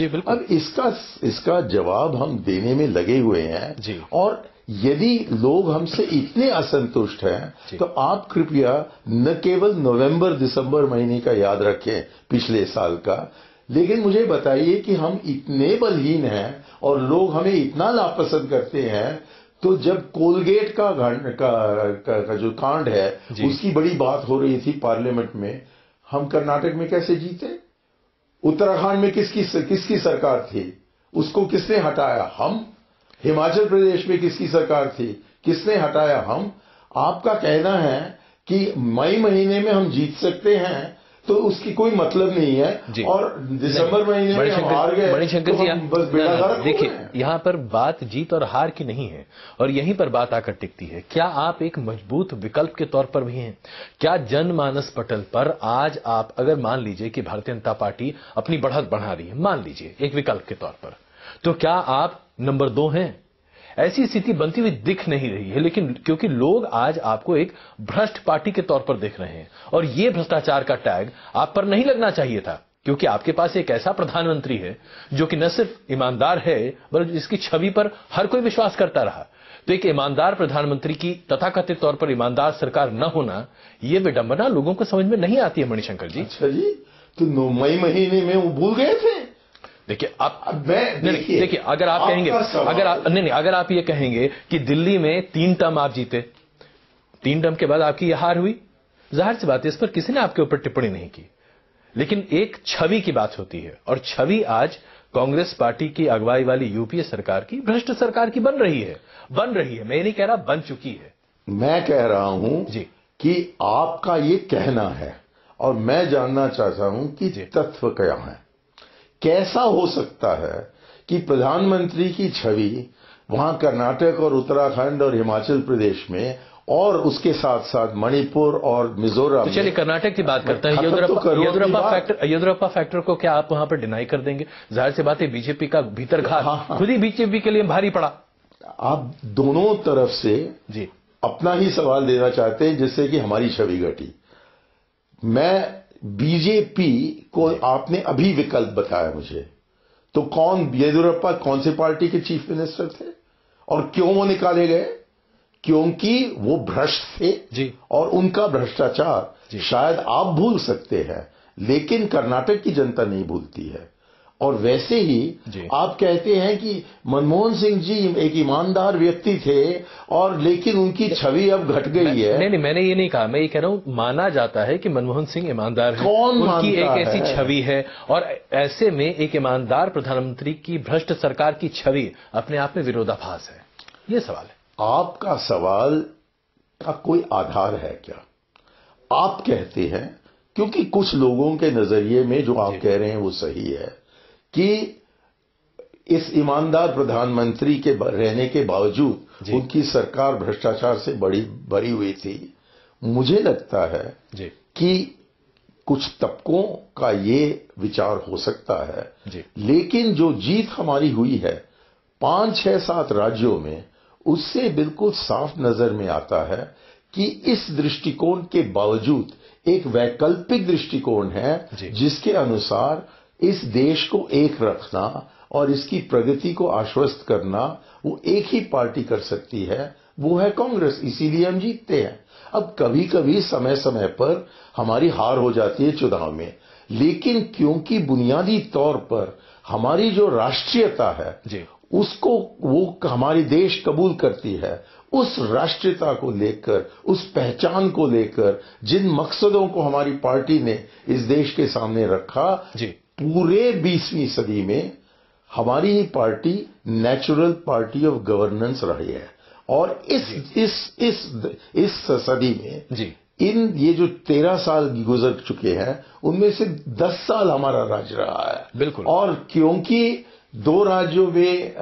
जी बिल्कुल। अब इसका जवाब हम देने में लगे हुए हैं जी। और यदि लोग हमसे इतने असंतुष्ट हैं तो आप कृपया न केवल नवंबर दिसंबर महीने का याद रखें पिछले साल का, लेकिन मुझे बताइए कि हम इतने बलहीन हैं और लोग हमें इतना नापसंद करते हैं, तो जब कोलगेट का जो कांड है उसकी बड़ी बात हो रही थी पार्लियामेंट में, हम कर्नाटक में कैसे जीते? उत्तराखंड में किसकी सरकार थी, उसको किसने हटाया? हम। हिमाचल प्रदेश में किसकी सरकार थी, किसने हटाया? हम। आपका कहना है कि मई महीने में हम जीत सकते हैं तो उसकी कोई मतलब नहीं है, और दिसंबर महीने में हम हार गए तो हम बस बेड़ा गर्क हो गए। देखिए, यहाँ पर बात जीत और हार की नहीं है, और यहीं पर बात आकर टिकती है। क्या आप एक मजबूत विकल्प के तौर पर भी हैं? क्या जनमानस पटल पर आज आप अगर मान लीजिए कि भारतीय जनता पार्टी अपनी बढ़त बढ़ा रही है, मान लीजिए एक विकल्प के तौर पर, तो क्या आप नंबर 2 हैं? ऐसी स्थिति बनती हुई दिख नहीं रही है, लेकिन क्योंकि लोग आज आपको एक भ्रष्ट पार्टी के तौर पर देख रहे हैं, और ये भ्रष्टाचार का टैग आप पर नहीं लगना चाहिए था, क्योंकि आपके पास एक ऐसा प्रधानमंत्री है जो कि न सिर्फ ईमानदार है बल्कि जिसकी छवि पर हर कोई विश्वास करता रहा। तो एक ईमानदार प्रधानमंत्री की तथाकथित तौर पर ईमानदार सरकार न होना, यह विडंबना लोगों को समझ में नहीं आती है मणिशंकर जी। अच्छा जी, तो मई महीने में वो भूल गए थे? देखिए, देखिए, अगर आप कहेंगे, अगर आप ये कहेंगे कि दिल्ली में 3 टर्म आप जीते, 3 टर्म के बाद आपकी यह हार हुई, जाहिर सी बात है इस पर किसी ने आपके ऊपर टिप्पणी नहीं की, लेकिन एक छवि की बात होती है, और छवि आज कांग्रेस पार्टी की अगुवाई वाली यूपीए सरकार की, भ्रष्ट सरकार की बन रही है। मैं नहीं कह रहा बन चुकी है, मैं कह रहा हूं जी कि आपका ये कहना है, और मैं जानना चाहता हूं कि तथ्य क्या है। कैसा हो सकता है कि प्रधानमंत्री की छवि वहां कर्नाटक और उत्तराखंड और हिमाचल प्रदेश में और उसके साथ साथ मणिपुर और मिजोरम, तो चलिए कर्नाटक की बात करते हैं। येदियुरप्पा फैक्टर को क्या आप वहां पर डिनाई कर देंगे? जाहिर सी बात है बीजेपी का भीतरघात खुद ही बीजेपी के लिए भारी पड़ा। आप दोनों तरफ से जी अपना ही सवाल देना चाहते हैं जिससे कि हमारी छवि घटी। मैं बीजेपी को आपने अभी विकल्प बताया मुझे, तो येदियुरप्पा कौन से पार्टी के चीफ मिनिस्टर थे और क्यों वो निकाले गए? क्योंकि वो भ्रष्ट थे जी, और उनका भ्रष्टाचार शायद आप भूल सकते हैं, लेकिन कर्नाटक की जनता नहीं भूलती है। और वैसे ही आप कहते हैं कि मनमोहन सिंह जी एक ईमानदार व्यक्ति थे, और लेकिन उनकी छवि अब घट गई है। नहीं, मैंने ये नहीं कहा, मैं ये कह रहा हूं माना जाता है कि मनमोहन सिंह ईमानदार है, उनकी एक ऐसी छवि है, और ऐसे में एक ईमानदार प्रधानमंत्री की भ्रष्ट सरकार की छवि अपने आप में विरोधाभास है। ये सवाल है। आपका सवाल का कोई आधार है क्या? आप कहते हैं, क्योंकि कुछ लोगों के नजरिए में जो आप कह रहे हैं वो सही है कि इस ईमानदार प्रधानमंत्री के रहने के बावजूद उनकी सरकार भ्रष्टाचार से भरी हुई थी। मुझे लगता है कि कुछ तबकों का ये विचार हो सकता है, लेकिन जो जीत हमारी हुई है 5, 6, 7 राज्यों में, उससे बिल्कुल साफ नजर में आता है कि इस दृष्टिकोण के बावजूद एक वैकल्पिक दृष्टिकोण है जिसके अनुसार इस देश को एक रखना और इसकी प्रगति को आश्वस्त करना वो एक ही पार्टी कर सकती है, वो है कांग्रेस। इसीलिए हम जीतते हैं। अब कभी कभी समय समय पर हमारी हार हो जाती है चुनाव में, लेकिन क्योंकि बुनियादी तौर पर हमारी जो राष्ट्रीयता है उसको वो हमारी देश कबूल करती है, उस राष्ट्रीयता को लेकर, उस पहचान को लेकर, जिन मकसदों को हमारी पार्टी ने इस देश के सामने रखा, पूरे 20वीं सदी में हमारी ही party natural party of governance रही है। और इस सदी में ये जो 13 साल गुजर चुके हैं उनमें से 10 साल हमारा राज्य रहा है। बिल्कुल। और क्योंकि 2 राज्यों में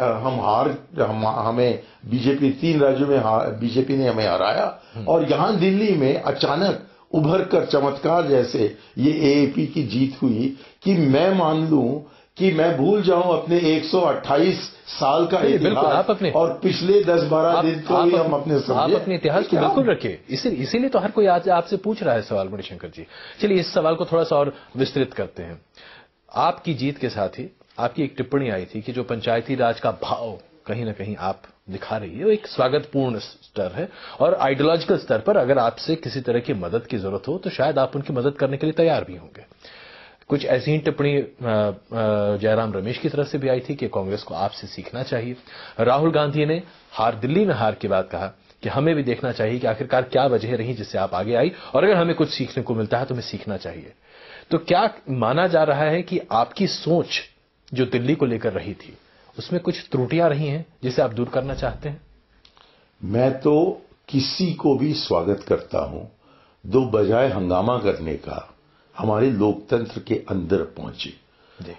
हमें बीजेपी, 3 राज्यों में बीजेपी ने हमें हराया, और यहां दिल्ली में अचानक उभर कर चमत्कार जैसे ये एएपी की जीत हुई कि मैं मान लूं कि मैं भूल जाऊं अपने 128 साल का इतिहास और पिछले 10-12 दिन को ही हम अपने समझे। आप अपने इतिहास को बिल्कुल रखिए, इसीलिए तो हर कोई आज आपसे पूछ रहा है सवाल मणिशंकर जी। चलिए इस सवाल को थोड़ा सा और विस्तृत करते हैं। आपकी जीत के साथ ही आपकी एक टिप्पणी आई थी कि जो पंचायती राज का भाव कहीं ना कहीं आप दिखा रही है वो एक स्वागतपूर्ण स्तर है और आइडियोलॉजिकल स्तर पर अगर आपसे किसी तरह की मदद की जरूरत हो तो शायद आप उनकी मदद करने के लिए तैयार भी होंगे। कुछ ऐसी ही टिप्पणी जयराम रमेश की तरफ से भी आई थी कि कांग्रेस को आपसे सीखना चाहिए। राहुल गांधी ने दिल्ली में हार के बाद कहा कि हमें भी देखना चाहिए कि आखिरकार क्या वजह रही जिससे आप आगे आई और अगर हमें कुछ सीखने को मिलता है तो हमें सीखना चाहिए। तो क्या माना जा रहा है कि आपकी सोच जो दिल्ली को लेकर रही थी उसमें कुछ त्रुटियां रही हैं जिसे आप दूर करना चाहते हैं? मैं तो किसी को भी स्वागत करता हूं जो बजाय हंगामा करने का हमारे लोकतंत्र के अंदर पहुंचे।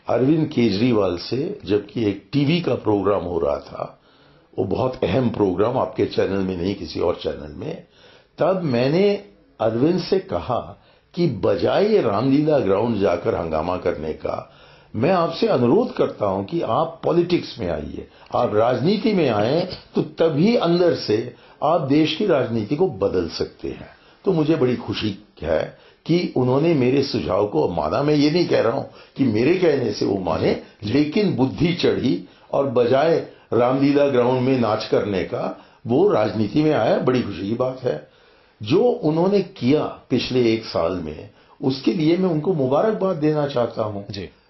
अरविंद केजरीवाल से जबकि एक टीवी का प्रोग्राम हो रहा था, वो बहुत अहम प्रोग्राम, आपके चैनल में नहीं किसी और चैनल में, तब मैंने अरविंद से कहा कि बजाय रामलीला ग्राउंड जाकर हंगामा करने का मैं आपसे अनुरोध करता हूं कि आप पॉलिटिक्स में आइए, आप राजनीति में आए तो तभी अंदर से आप देश की राजनीति को बदल सकते हैं। तो मुझे बड़ी खुशी है कि उन्होंने मेरे सुझाव को माना। मैं ये नहीं कह रहा हूं कि मेरे कहने से वो माने, लेकिन बुद्धि चढ़ी और बजाय रामलीला ग्राउंड में नाच करने का वो राजनीति में आया। बड़ी खुशी की बात है। जो उन्होंने किया पिछले 1 साल में, उसके लिए मैं उनको मुबारकबाद देना चाहता हूं।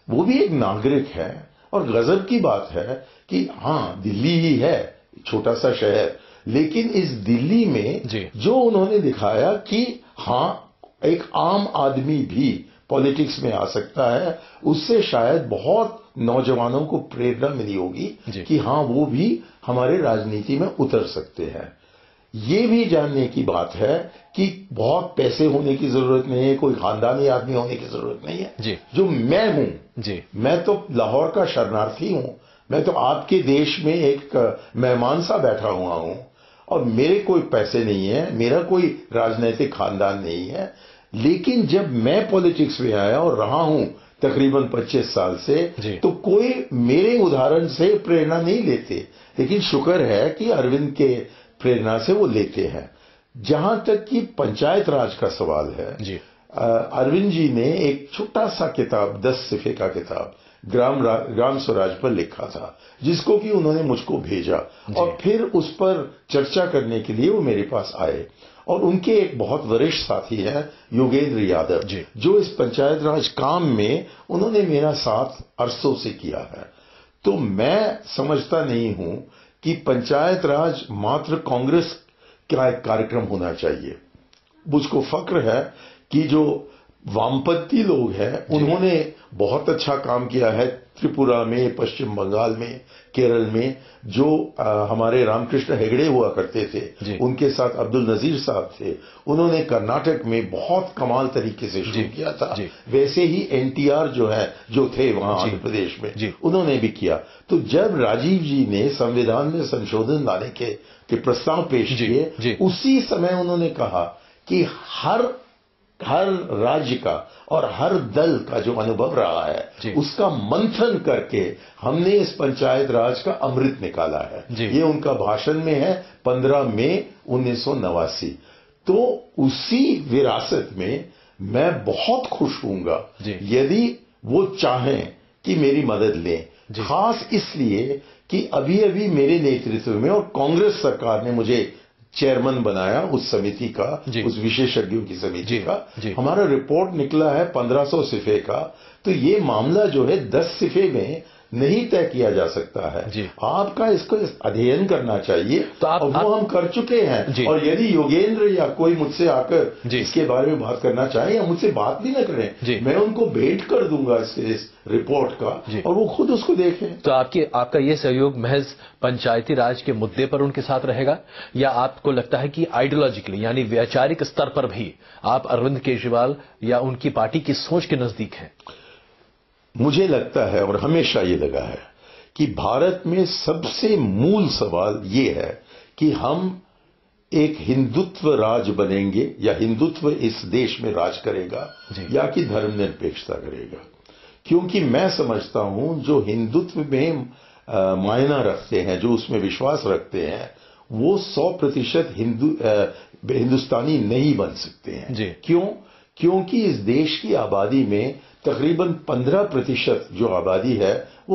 वो भी एक नागरिक है और गजब की बात है कि हाँ, दिल्ली ही है, छोटा सा शहर, लेकिन इस दिल्ली में जो उन्होंने दिखाया कि हाँ, एक आम आदमी भी पॉलिटिक्स में आ सकता है, उससे शायद बहुत नौजवानों को प्रेरणा मिली होगी कि हाँ, वो भी हमारे राजनीति में उतर सकते हैं। ये भी जानने की बात है कि बहुत पैसे होने की जरूरत नहीं है, कोई खानदानी आदमी होने की जरूरत नहीं है। जो मैं हूं, मैं तो लाहौर का शरणार्थी हूं, मैं तो आपके देश में एक मेहमान सा बैठा हुआ हूं और मेरे कोई पैसे नहीं है, मेरा कोई राजनीतिक खानदान नहीं है। लेकिन जब मैं पॉलिटिक्स में आया और रहा हूं तकरीबन 25 साल से, तो कोई मेरे उदाहरण से प्रेरणा नहीं लेते, लेकिन शुक्र है कि अरविंद के प्रेरणा से वो लेते हैं। जहां तक कि पंचायत राज का सवाल है, अरविंद जी ने एक छोटा सा किताब, 10 सिफे का किताब ग्राम स्वराज पर लिखा था, जिसको कि उन्होंने मुझको भेजा और फिर उस पर चर्चा करने के लिए वो मेरे पास आए। और उनके एक बहुत वरिष्ठ साथी हैं योगेंद्र यादव, जो इस पंचायत राज काम में उन्होंने मेरा साथ अरसों से किया है। तो मैं समझता नहीं हूं कि पंचायत राज मात्र कांग्रेस का एक कार्यक्रम होना चाहिए। मुझको फक्र है कि जो वामपंथी लोग हैं उन्होंने बहुत अच्छा काम किया है त्रिपुरा में, पश्चिम बंगाल में, केरल में। जो हमारे रामकृष्ण हेगड़े हुआ करते थे, उनके साथ अब्दुल नजीर साहब थे, उन्होंने कर्नाटक में बहुत कमाल तरीके से शुरू किया था। वैसे ही एनटीआर जो थे वहां आंध्र प्रदेश में, उन्होंने भी किया। तो जब राजीव जी ने संविधान में संशोधन लाने के प्रस्ताव पेश किए, उसी समय उन्होंने कहा कि हर राज्य का और हर दल का जो अनुभव रहा है उसका मंथन करके हमने इस पंचायत राज का अमृत निकाला है। ये उनका भाषण में है 15 मई 1989। तो उसी विरासत में मैं बहुत खुश हूंगा यदि वो चाहें कि मेरी मदद लें, खास इसलिए कि अभी अभी मेरे नेतृत्व में और कांग्रेस सरकार ने मुझे चेयरमैन बनाया उस समिति का, उस विशेषज्ञों की समिति का। हमारा रिपोर्ट निकला है 1500 सिफे का। तो ये मामला जो है 10 सिफे में नहीं तय किया जा सकता है। आपका इसको अध्ययन करना चाहिए, तो और वो हम कर चुके हैं। और यदि योगेंद्र या कोई मुझसे आकर इसके बारे में बात करना चाहे या मुझसे बात भी न करें, मैं उनको भेंट कर दूंगा इस रिपोर्ट का और वो खुद उसको देखें। तो आपका ये सहयोग महज पंचायती राज के मुद्दे पर उनके साथ रहेगा, या आपको लगता है कि आइडियोलॉजिकली यानी वैचारिक स्तर पर भी आप अरविंद केजरीवाल या उनकी पार्टी की सोच के नजदीक हैं? मुझे लगता है और हमेशा ये लगा है कि भारत में सबसे मूल सवाल ये है कि हम एक हिंदुत्व राज बनेंगे या हिंदुत्व इस देश में राज करेगा या कि धर्मनिरपेक्षता करेगा। क्योंकि मैं समझता हूं जो हिंदुत्व में मायना रखते हैं, जो उसमें विश्वास रखते हैं, वो 100% हिंदुस्तानी नहीं बन सकते हैं। क्यों? क्योंकि इस देश की आबादी में तकरीबन 15% जो आबादी है वो